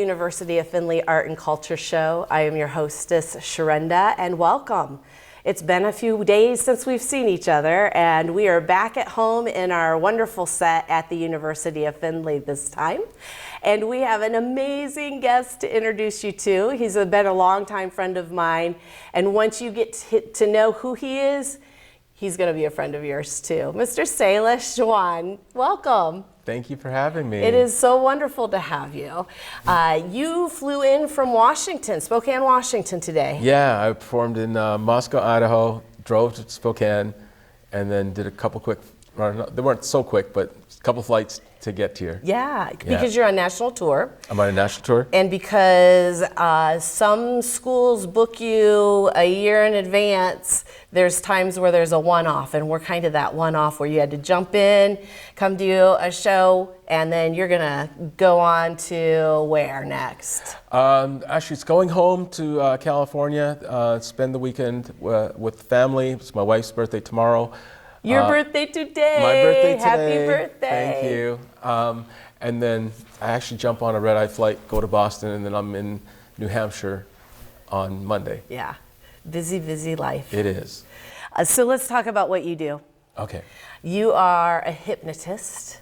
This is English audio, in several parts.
University of Findlay Art and Culture Show. I am your hostess, Sharinda, and welcome. It's been a few days since we've seen each other, and we are back at home in our wonderful set at the University of Findlay this time. And we have an amazing guest to introduce you to. He's been a longtime friend of mine, and once you get to know who he is, he's going to be a friend of yours too. Mr. Sailesh Jiawan, welcome. Thank you for having me. It is so wonderful to have you. You flew in from Washington, Spokane, Washington today. Yeah, I performed in Moscow, Idaho, drove to Spokane, and then did a couple quick, they weren't so quick, but a couple flights to get here. Yeah, because you're on national tour. I'm on a national tour. And because some schools book you a year in advance, there's times where there's a one-off, and we're kind of that one-off where you had to jump in, come do a show, and then you're gonna go on to where next? Actually, it's going home to California, spend the weekend with family. It's my wife's birthday tomorrow. Your birthday today. My birthday today. Happy birthday. Thank you. And then I actually jump on a red-eye flight, go to Boston, and then I'm in New Hampshire on Monday. Yeah, busy, busy life. It is. So let's talk about what you do. Okay. You are a hypnotist,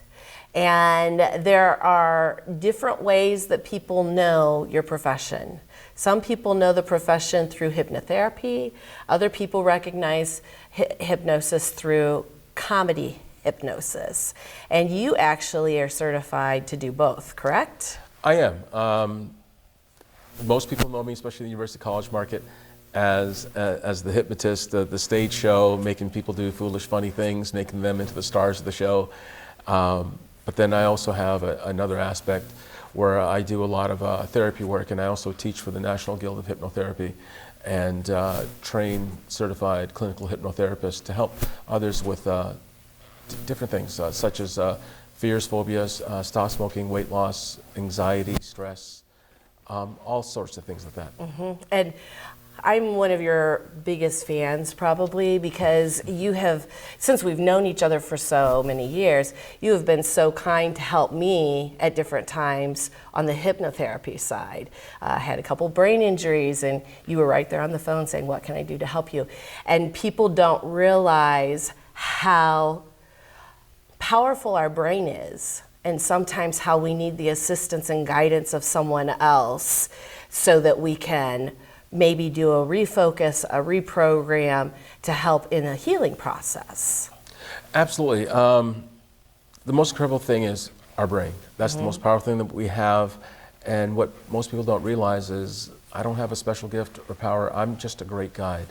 and there are different ways that people know your profession. Some people know the profession through hypnotherapy. Other people recognize hypnosis through comedy hypnosis. And you actually are certified to do both, correct? I am. Most people know me, especially in the university college market, as the hypnotist, the stage show, making people do foolish, funny things, making them into the stars of the show. But then I also have another aspect where I do a lot of therapy work, and I also teach for the National Guild of Hypnotherapy and train certified clinical hypnotherapists to help others with different things, such as fears, phobias, stop smoking, weight loss, anxiety, stress, all sorts of things like that. Mm-hmm. And I'm one of your biggest fans probably because you have, since we've known each other for so many years, you have been so kind to help me at different times on the hypnotherapy side. I had a couple brain injuries and you were right there on the phone saying, what can I do to help you? And people don't realize how powerful our brain is, and sometimes how we need the assistance and guidance of someone else so that we can maybe do a refocus, a reprogram to help in a healing process. Absolutely. The most incredible thing is our brain. That's the most powerful thing that we have. And what most people don't realize is I don't have a special gift or power. I'm just a great guide.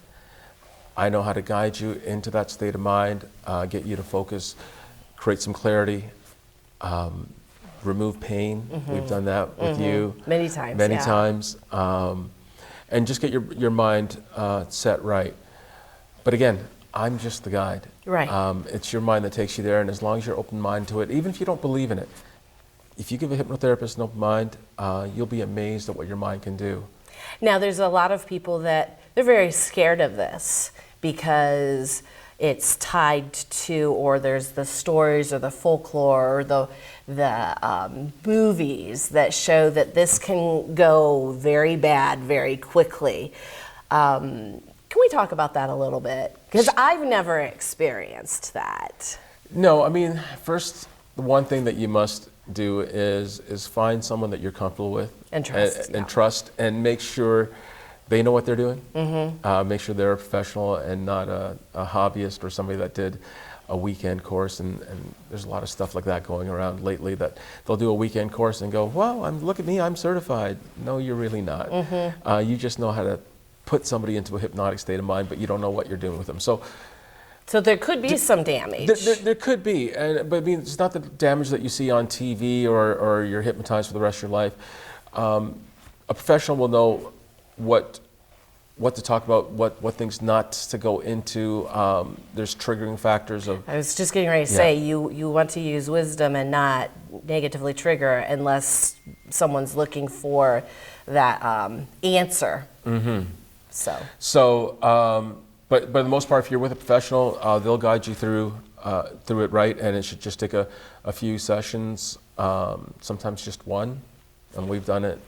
I know how to guide you into that state of mind, get you to focus, create some clarity, remove pain. We've done that with you many times. Many times. And just get your mind set right. But again, I'm just the guide. Right. It's your mind that takes you there, and as long as you're open minded to it, even if you don't believe in it, if you give a hypnotherapist an open mind, you'll be amazed at what your mind can do. Now, there's a lot of people that they're very scared of this because it's tied to, or there's the stories or the folklore or the movies that show that this can go very bad very quickly. Can we talk about that a little bit? Because I've never experienced that. No, I mean, first, the one thing that you must do is find someone that you're comfortable with and trust, and trust, and make sure they know what they're doing. Make sure they're a professional and not a hobbyist or somebody that did a weekend course. And there's a lot of stuff like that going around lately that they'll do a weekend course and go, well, look at me, I'm certified. No, you're really not. You just know how to put somebody into a hypnotic state of mind, but you don't know what you're doing with them. So there could be some damage. There could be, but I mean, it's not the damage that you see on TV or you're hypnotized for the rest of your life. A professional will know what to talk about, what things not to go into. There's triggering factors of. I was just getting ready to say you want to use wisdom and not negatively trigger unless someone's looking for that answer. But for the most part, if you're with a professional, they'll guide you through it right, and it should just take a few sessions, sometimes just one. and we've done it.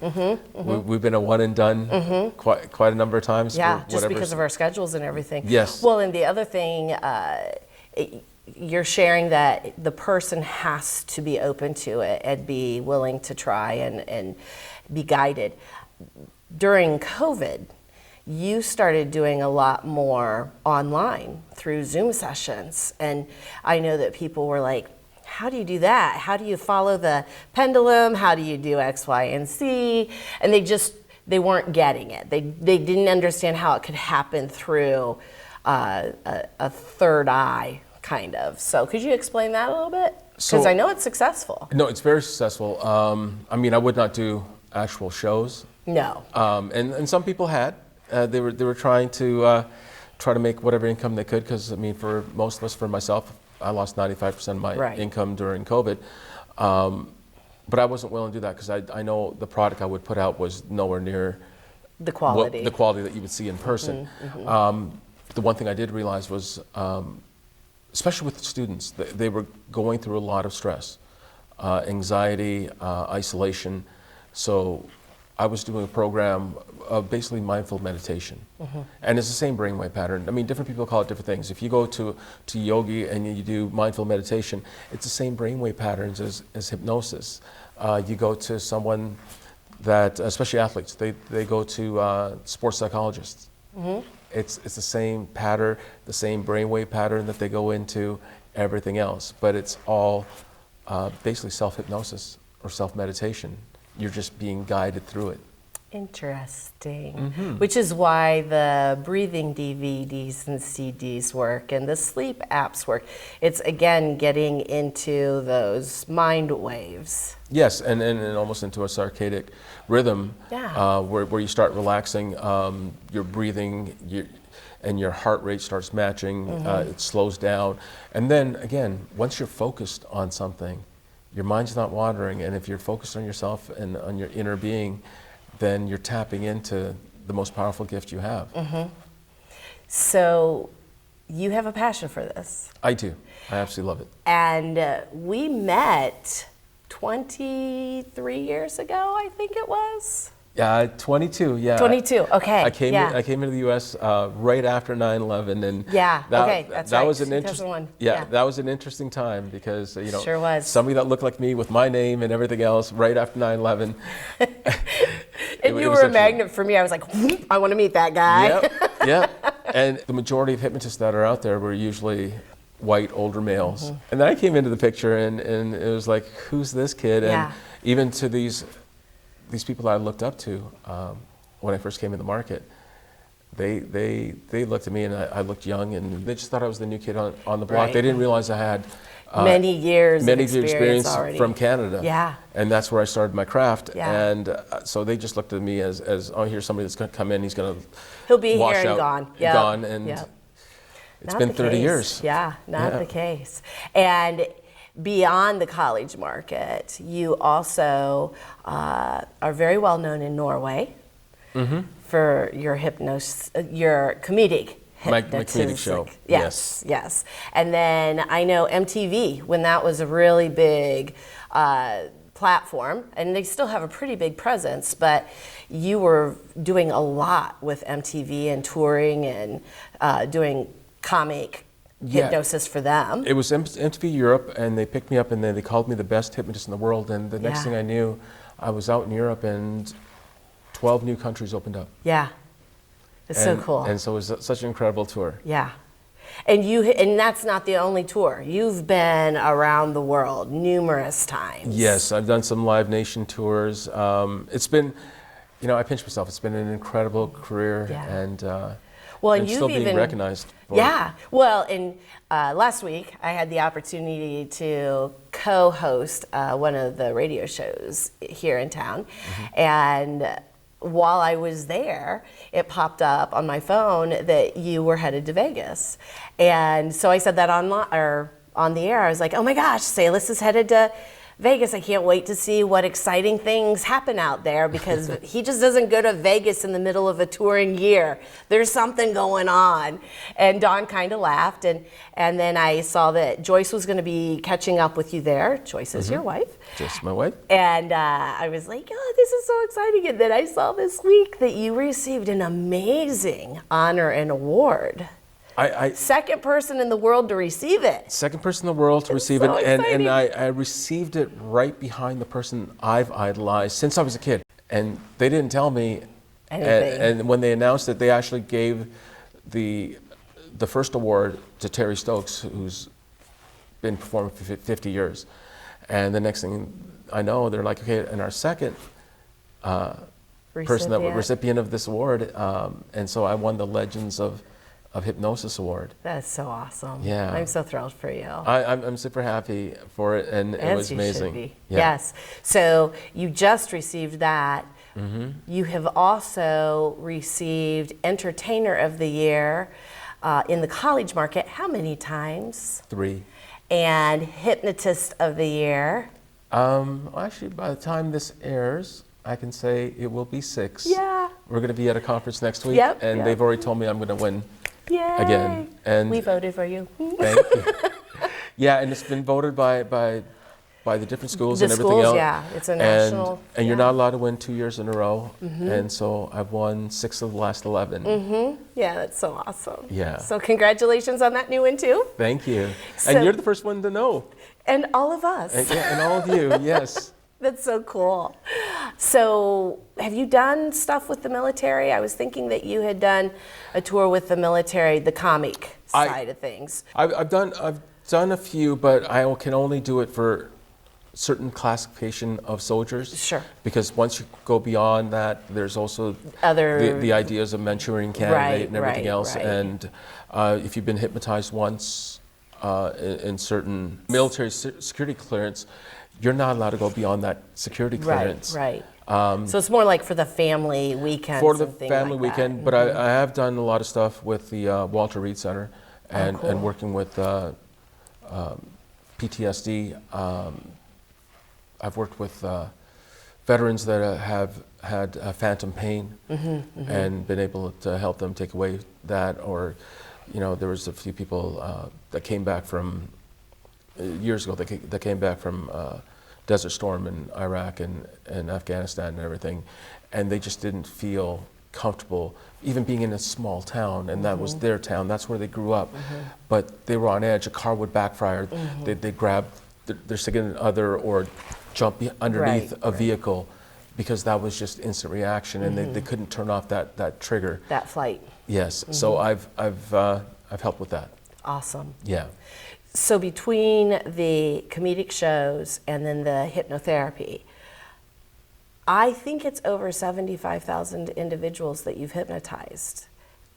We've been a one and done quite a number of times. Yeah, for just because of our schedules and everything. Yes. Well, and the other thing, you're sharing that the person has to be open to it and be willing to try and be guided. During COVID, you started doing a lot more online through Zoom sessions. And I know that people were like, how do you do that? How do you follow the pendulum? How do you do X, Y, and Z? And they weren't getting it. They didn't understand how it could happen through a third eye, kind of. So could you explain that a little bit? Because I know it's successful. No, it's very successful. I mean, I would not do actual shows. No. And some people had. They were trying to make whatever income they could, because I mean, for most of us, for myself, I lost 95% of my income during COVID. But I wasn't willing to do that because I know the product I would put out was nowhere near the quality. the quality that you would see in person. The one thing I did realize was, especially with students, they were going through a lot of stress, anxiety, isolation. So I was doing a program of basically mindful meditation. And it's the same brainwave pattern. I mean, different people call it different things. If you go to yogi and you do mindful meditation, it's the same brainwave patterns as hypnosis. You go to someone that, especially athletes, they go to sports psychologists. It's the same pattern, the same brainwave pattern that they go into everything else, but it's all basically self-hypnosis or self-meditation. You're just being guided through it. Interesting. Which is why the breathing DVDs and CDs work and the sleep apps work. It's, again, getting into those mind waves. Yes, and almost into a circadian rhythm, where you start relaxing, your breathing, and your heart rate starts matching, it slows down. And then, again, once you're focused on something, your mind's not wandering, and if you're focused on yourself and on your inner being, then you're tapping into the most powerful gift you have. So you have a passion for this. I do. I absolutely love it. And we met 23 years ago, I think it was. 22, yeah. 22, okay. I came into the U.S. Right after 9/11, and that's that right. was an 2001. that was an interesting time because Sure was. somebody that looked like me with my name and everything else right after 9/11. And you were a magnet for me. I was like, I want to meet that guy. Yep. And the majority of hypnotists that are out there were usually white older males. And then I came into the picture, and it was like, who's this kid? And even to these people that I looked up to when I first came in the market, they looked at me, and I looked young, and they just thought I was the new kid on the block. They didn't realize I had many years of experience already. from Canada. Yeah. And that's where I started my craft. Yeah. And so they just looked at me as oh, here's somebody that's going to come in, he'll be wash here and out, gone. Gone, and it's been 30 years. Yeah, not the case. And beyond the college market, you also are very well known in Norway for your your comedic my comedic show. Yes. And then I know MTV, when that was a really big platform, and they still have a pretty big presence, but you were doing a lot with MTV and touring and doing comic hypnosis for them. It was MTV Europe, and they picked me up, and they called me the best hypnotist in the world. And the next thing I knew, I was out in Europe, and 12 new countries opened up. Yeah, it's so cool. And so it was such an incredible tour. Yeah, and that's not the only tour. You've been around the world numerous times. Yes, I've done some Live Nation tours. It's been, I pinch myself. It's been an incredible career, and and still being recognized. Well, and last week I had the opportunity to co-host one of the radio shows here in town, and while I was there, it popped up on my phone that you were headed to Vegas, and so I said that on the air. I was like, "Oh my gosh, Sailesh is headed to Vegas, I can't wait to see what exciting things happen out there, because he just doesn't go to Vegas in the middle of a touring year. There's something going on. And Dawn kind of laughed. And then I saw that Joyce was going to be catching up with you there. Joyce is your wife. Just my wife. And I was like, oh, this is so exciting. And then I saw this week that you received an amazing honor and award. Second person in the world to receive it. Second person in the world to receive so it, and exciting. I received it right behind the person I've idolized since I was a kid. And they didn't tell me Anything. And when they announced it, they actually gave the first award to Terry Stokes, who's been performing for 50 years. And the next thing I know, they're like, okay, and our second recipient of this award, and so I won the Legends of Hypnosis Award. That's so awesome. Yeah. I'm so thrilled for you. I'm super happy for it, and it was amazing. Should be. Yeah. Yes. So you just received that. You have also received Entertainer of the Year in the college market. How many times? 3. And Hypnotist of the Year. Actually, by the time this airs, I can say it will be 6. Yeah. We're going to be at a conference next week, Yep, and they've already told me I'm going to win Yay. again. And We voted for you. thank you. Yeah, and it's been voted by the different schools The and everything schools, else. yeah. It's a national. And you're not allowed to win 2 years in a row. And so I've won 6 of the last 11. Yeah, that's so awesome. Yeah. So congratulations on that new one too. Thank you. So- And you're the first one to know. And all of us. And all of you, yes. That's so cool. So, have you done stuff with the military? I was thinking that you had done a tour with the military, the comic side of things. I've done a few, but I can only do it for certain classification of soldiers. Sure. Because once you go beyond that, there's also Other the ideas of Manchurian candidate and everything else. Right. And if you've been hypnotized once in certain military security clearance, you're not allowed to go beyond that security clearance. Right. So it's more like for the family weekends. For the and things family like weekend, that. but I have done a lot of stuff with the Walter Reed Center and, cool. and working with PTSD. I've worked with veterans that have had phantom pain and been able to help them take away that. Or, there was a few people that came back from years ago that came back from Desert Storm in Iraq and Afghanistan and everything, and they just didn't feel comfortable even being in a small town, and that was their town, that's where they grew up. But they were on edge, a car would backfire, they'd grab their significant other or jump underneath a vehicle because that was just instant reaction, and they couldn't turn off that trigger. That flight. Yes, so I've helped with that. Awesome. Yeah. So between the comedic shows and then the hypnotherapy, I think it's over 75,000 individuals that you've hypnotized.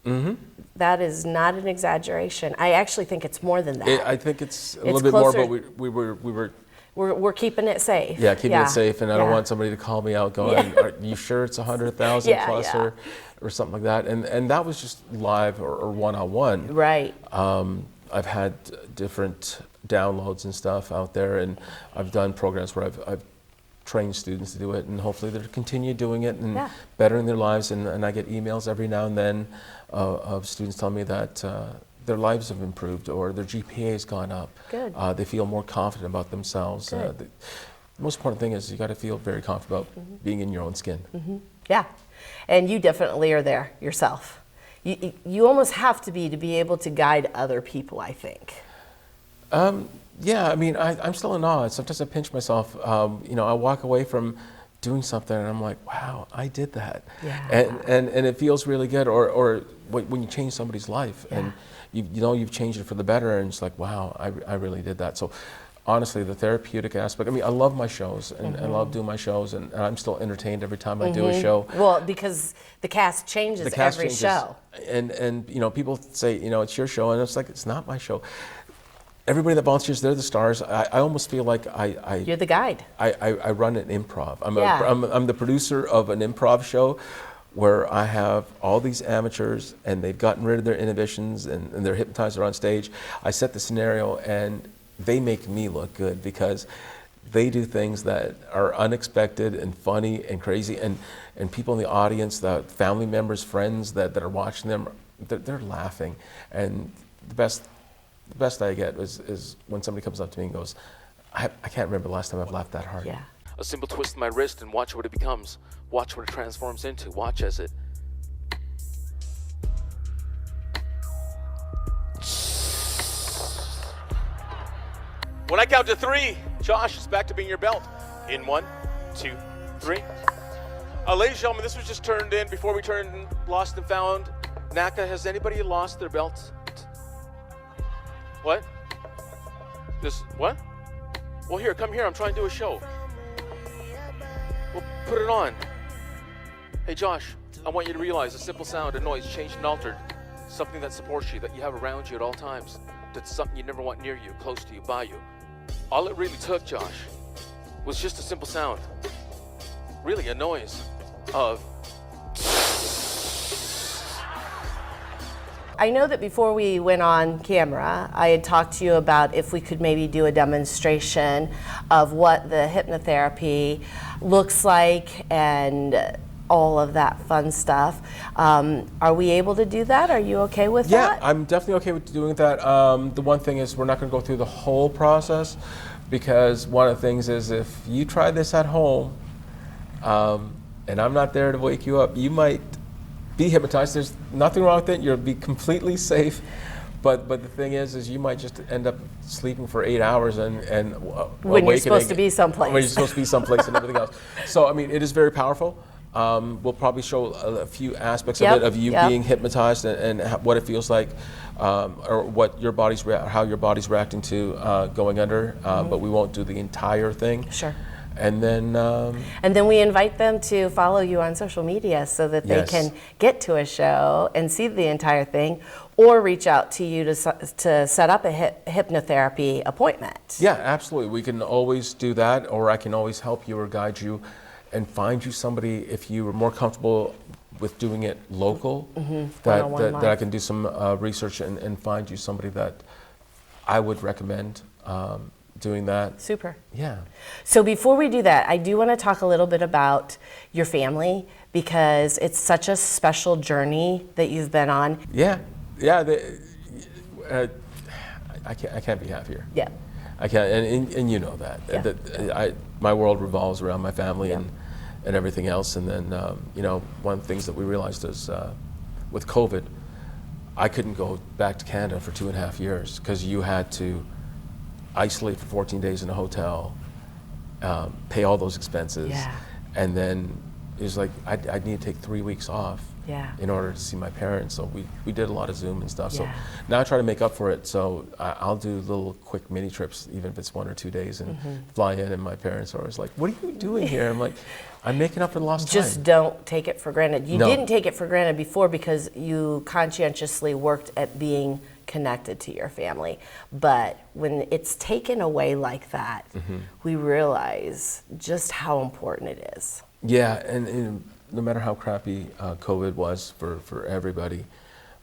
That is not an exaggeration. I actually think it's more than that. I think it's a little bit more, but we were We're keeping it safe. Yeah, keeping it safe, and I don't want somebody to call me out going, "Are you sure it's 100,000 plus or something like that?" And that was just live or one-on-one. Right. I've had different downloads and stuff out there, and I've done programs where I've trained students to do it, and hopefully they'll continue doing it and bettering their lives. And I get emails every now and then of students telling me that their lives have improved or their GPA has gone up. Good. They feel more confident about themselves. The most important thing is you got to feel very confident about being in your own skin. Yeah, and you definitely are there yourself. You almost have to be able to guide other people, I think. Yeah, I mean, I'm still in awe. Sometimes I pinch myself. I walk away from doing something and I'm like, wow, I did that. Yeah. And it feels really good. Or when you change somebody's life and you've changed it for the better, and it's like, wow, I really did that. So honestly, the therapeutic aspect, I mean, I love my shows and I love doing my shows, and I'm still entertained every time I do a show. Well, because the cast changes every show. And people say, it's your show, and it's like, it's not my show. Everybody that volunteers, they're the stars. I almost feel like You're the guide. I run an improv. I'm the producer of an improv show where I have all these amateurs and they've gotten rid of their inhibitions and they're hypnotized, they're on stage. I set the scenario and they make me look good because they do things that are unexpected and funny and crazy, and people in the audience, the family members, friends that are watching them, they're laughing. And the best I get is when somebody comes up to me and goes, I can't remember the last time I've laughed that hard. Yeah. A simple twist of my wrist and watch what it becomes. Watch what it transforms into. Watch as it... When I count to 3, Josh is back to being your belt. In 1, 2, 3. Ladies and gentlemen, this was just turned in before we turned lost and found. NACA, has anybody lost their belts? What? What? Well, here, come here. I'm trying to do a show. Well, put it on. Hey, Josh, I want you to realize a simple sound, a noise, changed and altered. Something that supports you, that you have around you at all times. That's something you never want near you, close to you, by you. All it really took, Josh, was just a simple sound. Really, a noise of... I know that before we went on camera, I had talked to you about if we could maybe do a demonstration of what the hypnotherapy looks like and all of that fun stuff. Are we able to do that? Are you okay with that? Yeah, I'm definitely okay with doing that. The one thing is we're not going to go through the whole process, because one of the things is if you try this at home and I'm not there to wake you up, you might be hypnotized. There's nothing wrong with it. You'll be completely safe. But the thing is you might just end up sleeping for 8 hours and when you're supposed to be someplace. When you're supposed to be someplace and everything else. So I mean, it is very powerful. We'll probably show a few aspects of it, of you being hypnotized and what it feels like, or what your body's how your body's reacting to going under. But we won't do the entire thing. Sure. And then we invite them to follow you on social media so that they can get to a show and see the entire thing, or reach out to you to set up a hypnotherapy appointment. Yeah, absolutely. We can always do that, or I can always help you or guide you and find you somebody, if you are more comfortable with doing it local, that I can do some research and find you somebody that I would recommend doing that. Super. Yeah. So before we do that, I do want to talk a little bit about your family, because it's such a special journey that you've been on. Yeah. I can't be happier. Yeah. I can't, and you know that. Yeah. That my world revolves around my family and everything else. And then one of the things that we realized is with COVID, I couldn't go back to Canada for 2.5 years, because you had to isolate for 14 days in a hotel, pay all those expenses, and then it was like I'd need to take 3 weeks off in order to see my parents. So we did a lot of Zoom and stuff. So now I try to make up for it. So I'll do little quick mini trips, even if it's 1 or 2 days, and fly in. And my parents are always like, "What are you doing here?" I'm like, "I'm making up for the lost time." Just don't take it for granted. You didn't take it for granted before, because you conscientiously worked at being connected to your family. But when it's taken away like that, we realize just how important it is. Yeah, and no matter how crappy COVID was for everybody,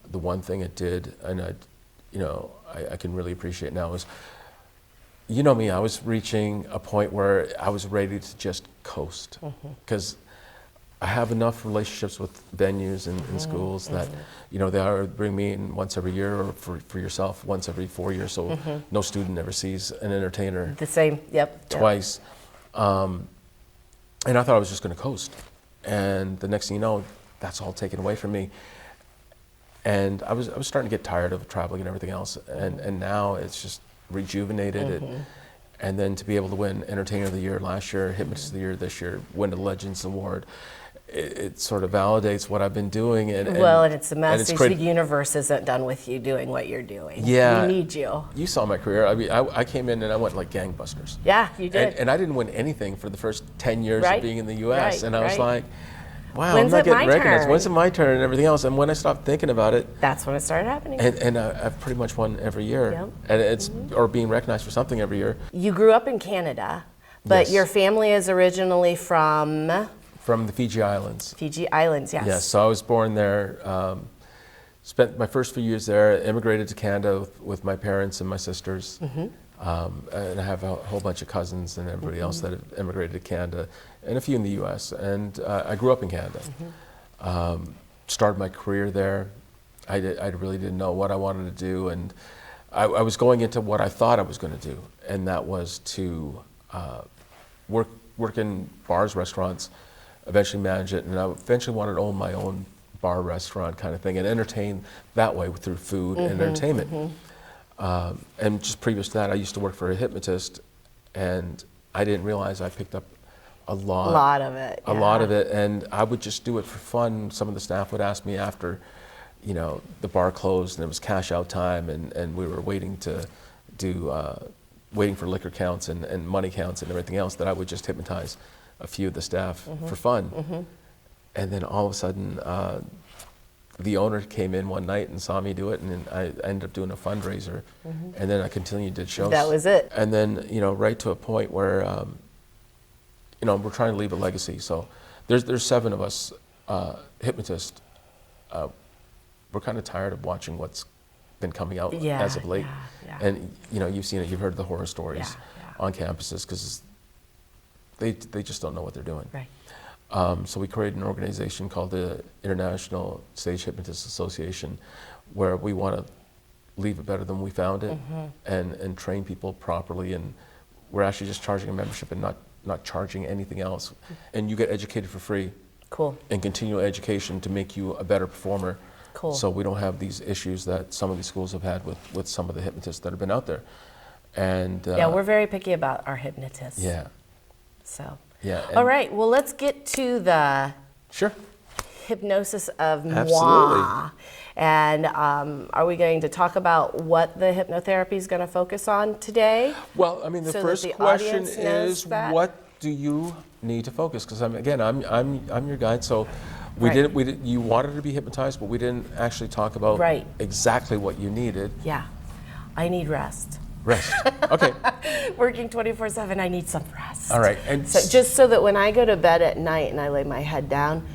the one thing it did, and I can really appreciate now, is, you know me, I was reaching a point where I was ready to just coast, because I have enough relationships with venues and schools that, they are bring me in once every year, or for yourself once every 4 years. So no student ever sees an entertainer The same, twice. And I thought I was just going to coast. And the next thing you know, that's all taken away from me. And I was starting to get tired of traveling and everything else. And now it's just rejuvenated. And then to be able to win Entertainer of the Year last year, Hypnotist of the Year this year, win the Legends Award, it sort of validates what I've been doing. And it's a message the universe isn't done with you doing what you're doing. Yeah. We need you. You saw my career. I mean, I came in and I went like gangbusters. Yeah, you did. And I didn't win anything for the first 10 years of being in the U.S. And I was like, wow, When's I'm not getting recognized. turn? When's it my turn and everything else? And when I stopped thinking about it, that's when it started happening. And I've pretty much won every year. And it's or being recognized for something every year. You grew up in Canada, but your family is originally from the Fiji Islands. Fiji Islands, yes. Yes, so I was born there, spent my first few years there, immigrated to Canada with my parents and my sisters, And I have a whole bunch of cousins and everybody else that have immigrated to Canada, and a few in the U.S. And I grew up in Canada. Started my career there. I really didn't know what I wanted to do, and I was going into what I thought I was going to do, and that was to work in bars, restaurants, eventually manage it, and I eventually wanted to own my own bar, restaurant kind of thing, and entertain that way through food and entertainment. And just previous to that, I used to work for a hypnotist, and I didn't realize I picked up a lot of it. A lot of it, and I would just do it for fun. Some of the staff would ask me after, you know, the bar closed and it was cash out time, and we were waiting to do, waiting for liquor counts and money counts and everything else, that I would just hypnotize a few of the staff for fun. And then all of a sudden, the owner came in one night and saw me do it, and I ended up doing a fundraiser, and then I continued to shows. That was it. And then, you know, right to a point where, you know, we're trying to leave a legacy. So there's 7 of us hypnotists. We're kind of tired of watching what's been coming out as of late. And, you know, you've seen it, you've heard the horror stories on campuses, because they just don't know what they're doing. Right. So we created an organization called the International Stage Hypnotists Association, where we want to leave it better than we found it, and train people properly. And we're actually just charging a membership and not charging anything else. And you get educated for free. Cool. And continual education to make you a better performer. Cool. So we don't have these issues that some of these schools have had with some of the hypnotists that have been out there. And yeah, we're very picky about our hypnotists. Yeah. So. Yeah. All right, well, let's get to the hypnosis of moi. Absolutely. And are we going to talk about what the hypnotherapy is going to focus on today? Well, I mean, the so first the question audience knows is, that? what do you need to focus? Because I'm your guide, so we you wanted to be hypnotized, but we didn't actually talk about exactly what you needed. Yeah, I need rest. Rest. Okay. Working 24/7, I need some rest. All right. And so just so that when I go to bed at night and I lay my head down,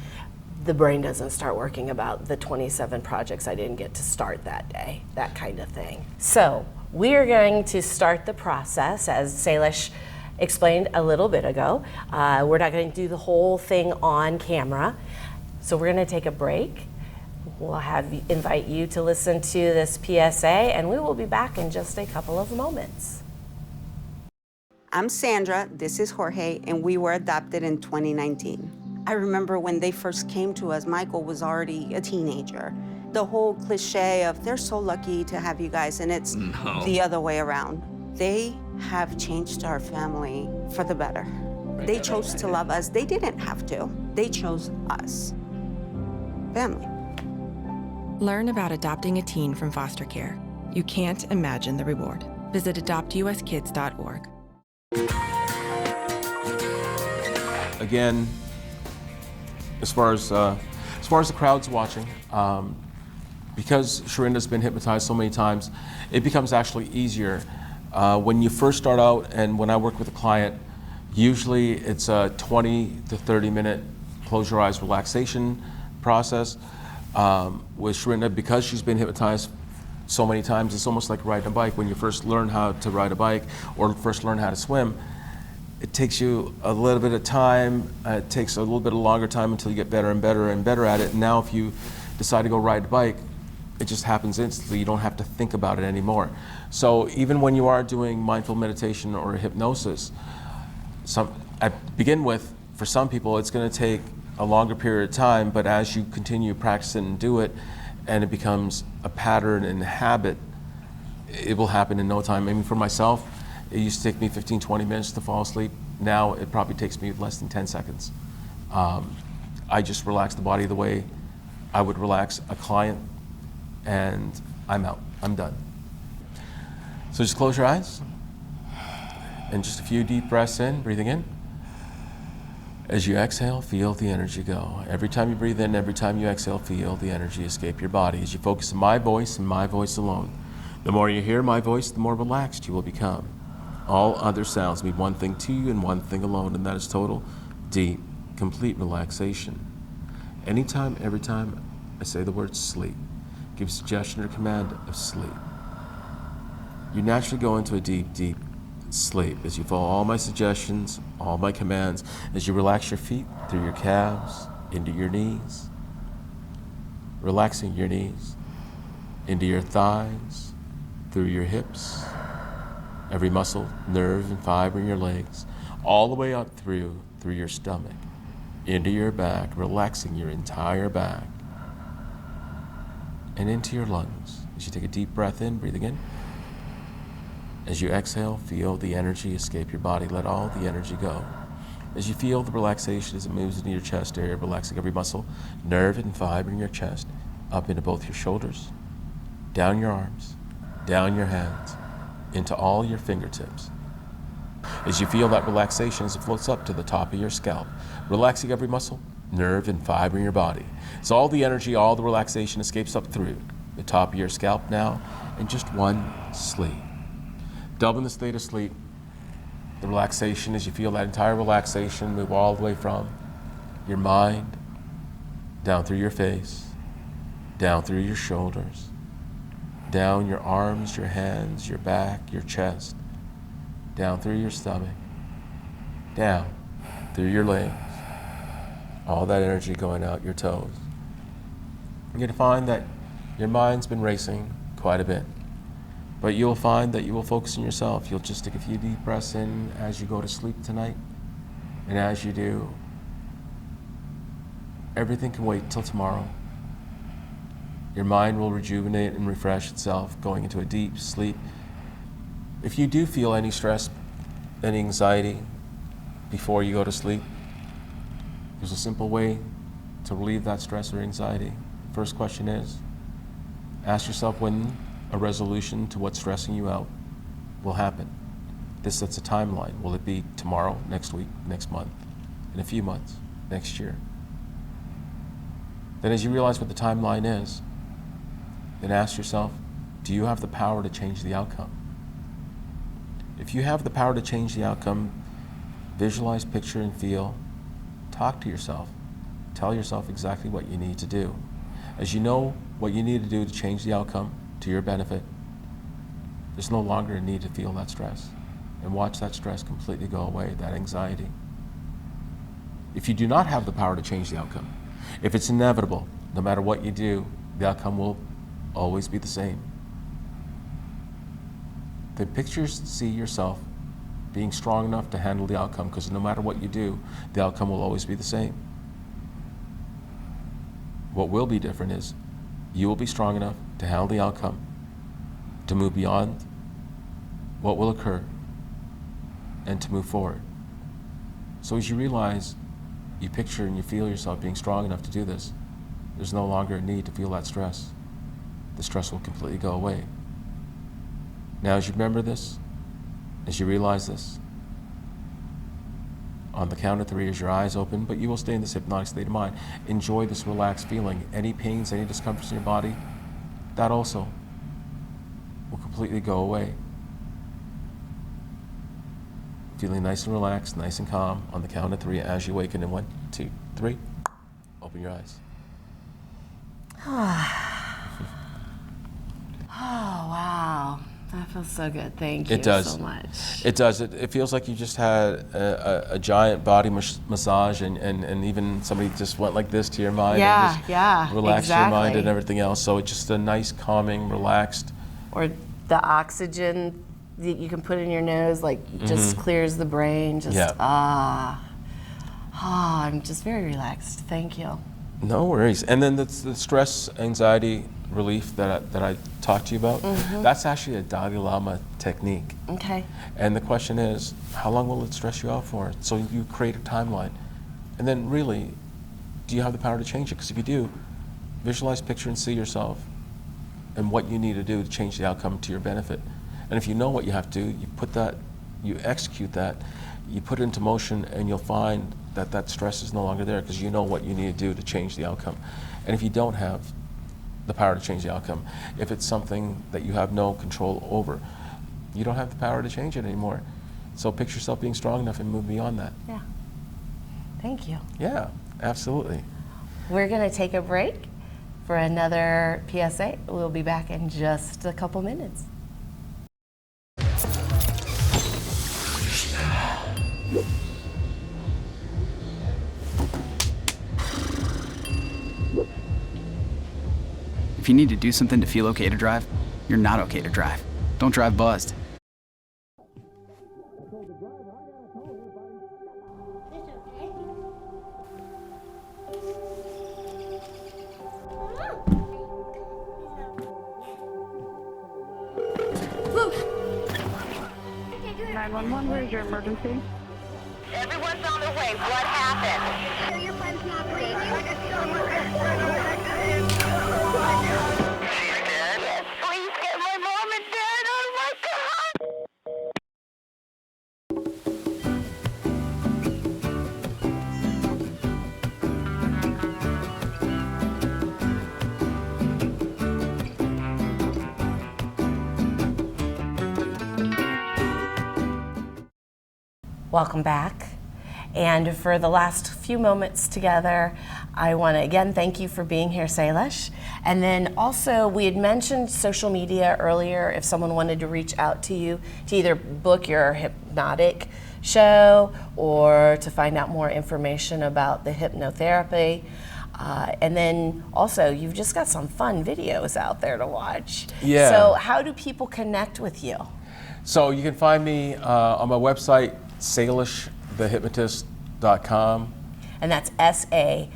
the brain doesn't start working about the 27 projects I didn't get to start that day, that kind of thing. So we are going to start the process, as Sailesh explained a little bit ago. We're not going to do the whole thing on camera. So we're going to take a break. We'll invite you to listen to this PSA, and we will be back in just a couple of moments. I'm Sandra, this is Jorge, and we were adopted in 2019. I remember when they first came to us, Michael was already a teenager. The whole cliche of, they're so lucky to have you guys, and it's the other way around. They have changed our family for the better. They chose to love us. They didn't have to. They chose us. Family. Learn about adopting a teen from foster care. You can't imagine the reward. Visit adoptuskids.org. Again, as far as the crowd's watching, because Sharinda's been hypnotized so many times, it becomes actually easier. When you first start out, and when I work with a client, usually it's a 20 to 30 minute close your eyes relaxation process. With Sharinda, because she's been hypnotized so many times, it's almost like riding a bike. When you first learn how to ride a bike or first learn how to swim, it takes you a little bit of time. It takes a little bit of longer time until you get better and better and better at it. And now if you decide to go ride a bike, it just happens instantly. You don't have to think about it anymore. So even when you are doing mindful meditation or hypnosis, begin with, for some people, it's going to take a longer period of time, but as you continue practicing and do it, and it becomes a pattern and habit, it will happen in no time. I mean, for myself, it used to take me 15, 20 minutes to fall asleep. Now it probably takes me less than 10 seconds. I just relax the body the way I would relax a client, and I'm out, I'm done. So just close your eyes, and just a few deep breaths in, breathing in. As you exhale, feel the energy go. Every time you breathe in, every time you exhale, feel the energy escape your body. As you focus on my voice and my voice alone, the more you hear my voice, the more relaxed you will become. All other sounds mean one thing to you and one thing alone, and that is total, deep, complete relaxation. Anytime, every time I say the word sleep, give suggestion or command of sleep. You naturally go into a deep, deep sleep as you follow all my suggestions, all my commands, as you relax your feet through your calves, into your knees, relaxing your knees, into your thighs, through your hips, every muscle, nerve, and fiber in your legs, all the way up through your stomach, into your back, relaxing your entire back, and into your lungs. As you take a deep breath in, breathing in. As you exhale, feel the energy escape your body. Let all the energy go. As you feel the relaxation as it moves into your chest area, relaxing every muscle, nerve, and fiber in your chest, up into both your shoulders, down your arms, down your hands, into all your fingertips. As you feel that relaxation as it floats up to the top of your scalp, relaxing every muscle, nerve, and fiber in your body. So all the energy, all the relaxation escapes up through the top of your scalp now in just one sleep. Doubling the state of sleep, the relaxation as you feel that entire relaxation move all the way from your mind, down through your face, down through your shoulders, down your arms, your hands, your back, your chest, down through your stomach, down through your legs, all that energy going out your toes. You're going to find that your mind's been racing quite a bit, but you'll find that you will focus on yourself. You'll just take a few deep breaths in as you go to sleep tonight, and as you do, everything can wait till tomorrow. Your mind will rejuvenate and refresh itself, going into a deep sleep. If you do feel any stress, any anxiety before you go to sleep, there's a simple way to relieve that stress or anxiety. First question is, ask yourself when a resolution to what's stressing you out will happen. This sets a timeline. Will it be tomorrow, next week, next month, in a few months, next year? Then as you realize what the timeline is, then ask yourself, do you have the power to change the outcome? If you have the power to change the outcome, visualize, picture, and feel. Talk to yourself. Tell yourself exactly what you need to do. As you know what you need to do to change the outcome to your benefit, there's no longer a need to feel that stress. And watch that stress completely go away, that anxiety. If you do not have the power to change the outcome, if it's inevitable, no matter what you do, the outcome will always be the same. Then see yourself being strong enough to handle the outcome, because no matter what you do, the outcome will always be the same. What will be different is you will be strong enough to handle the outcome, to move beyond what will occur, and to move forward. So as you realize, you picture and you feel yourself being strong enough to do this, there's no longer a need to feel that stress. The stress will completely go away. Now as you remember this, as you realize this, on the count of 3 as your eyes open, but you will stay in this hypnotic state of mind. Enjoy this relaxed feeling. Any pains, any discomforts in your body, that also will completely go away. Feeling nice and relaxed, nice and calm on the count of 3 as you awaken in 1, 2, 3. Open your eyes. Oh, wow. That feels so good. Thank you so much. It does. It feels like you just had a giant body massage, and even somebody just went like this to your mind and just relaxed your mind and everything else. So it's just a nice, calming, relaxed. Or the oxygen that you can put in your nose, like just clears the brain. Just I'm just very relaxed. Thank you. No worries. And then the stress, anxiety relief that I talked to you about, that's actually a Dalai Lama technique. Okay. And the question is, how long will it stress you out for? So you create a timeline. And then really, do you have the power to change it? Because if you do, visualize, picture, and see yourself and what you need to do to change the outcome to your benefit. And if you know what you have to do, you execute that, you put it into motion, and you'll find that stress is no longer there because you know what you need to do to change the outcome. And if you don't have the power to change the outcome, if it's something that you have no control over, you don't have the power to change it anymore. So picture yourself being strong enough and move beyond that. Yeah. Thank you. Yeah, absolutely. We're going to take a break for another PSA. We'll be back in just a couple minutes. If you need to do something to feel okay to drive, you're not okay to drive. Don't drive buzzed. Where's your emergency? Everyone's on their way. What happened? Your friend's not breathing. She's dead? Yes, please get my mom and dad. Oh my God! Welcome back. And for the last few moments together, I want to again thank you for being here, Sailesh. And then also, we had mentioned social media earlier if someone wanted to reach out to you to either book your hypnotic show or to find out more information about the hypnotherapy. And then also, you've just got some fun videos out there to watch. Yeah. So how do people connect with you? So you can find me on my website, SaileshTheHypnotist.com. And that's SAILESH.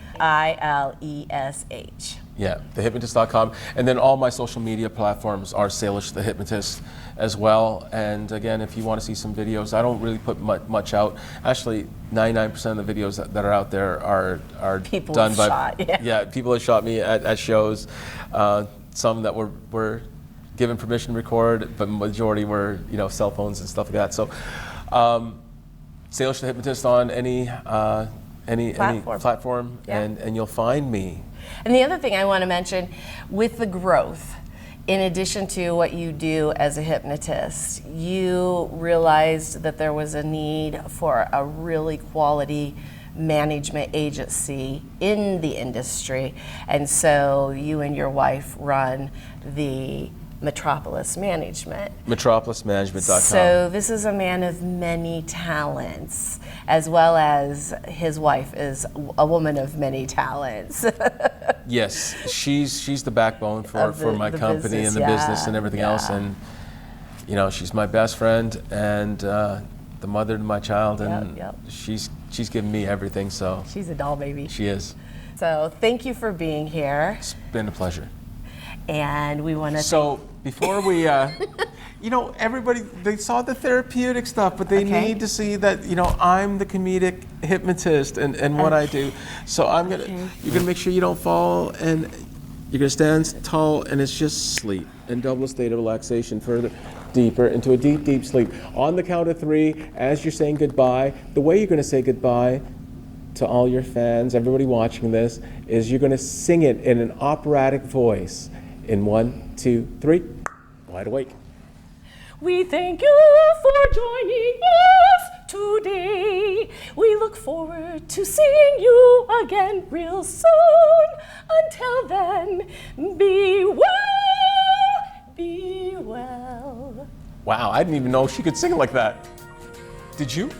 Yeah, thehypnotist.com. And then all my social media platforms are Sailesh the Hypnotist as well. And again, if you want to see some videos, I don't really put much out. Actually, 99% of the videos that are out there are People done have by shot, yeah. people have shot me at shows. Some that were given permission to record, but majority were cell phones and stuff like that. So, Sailesh the Hypnotist on any platform, Yeah. and you'll find me. And the other thing I want to mention, with the growth, in addition to what you do as a hypnotist, you realized that there was a need for a really quality management agency in the industry. And so you and your wife run the Metropolis Management. MetropolisManagement.com. So this is a man of many talents, as well as his wife is a woman of many talents. Yes, she's the backbone for my the company business, and the yeah, business and everything else, yeah. and she's my best friend and the mother to my child, and Yep. she's given me everything. So She's a doll baby. she is. So thank you for being here, It's been a pleasure. and we want to. So before we, everybody, they saw the therapeutic stuff, but they Okay. need to see that, I'm the comedic hypnotist and what I do. So you're gonna make sure you don't fall, and you're gonna stand tall, and it's just sleep and double a state of relaxation further, deeper into a deep, deep sleep. On the count of 3, as you're saying goodbye, the way you're gonna say goodbye to all your fans, everybody watching this, is you're gonna sing it in an operatic voice. In 1, 2, 3, wide awake. We thank you for joining us today. We look forward to seeing you again real soon. Until then, be well, be well. Wow, I didn't even know she could sing like that. Did you?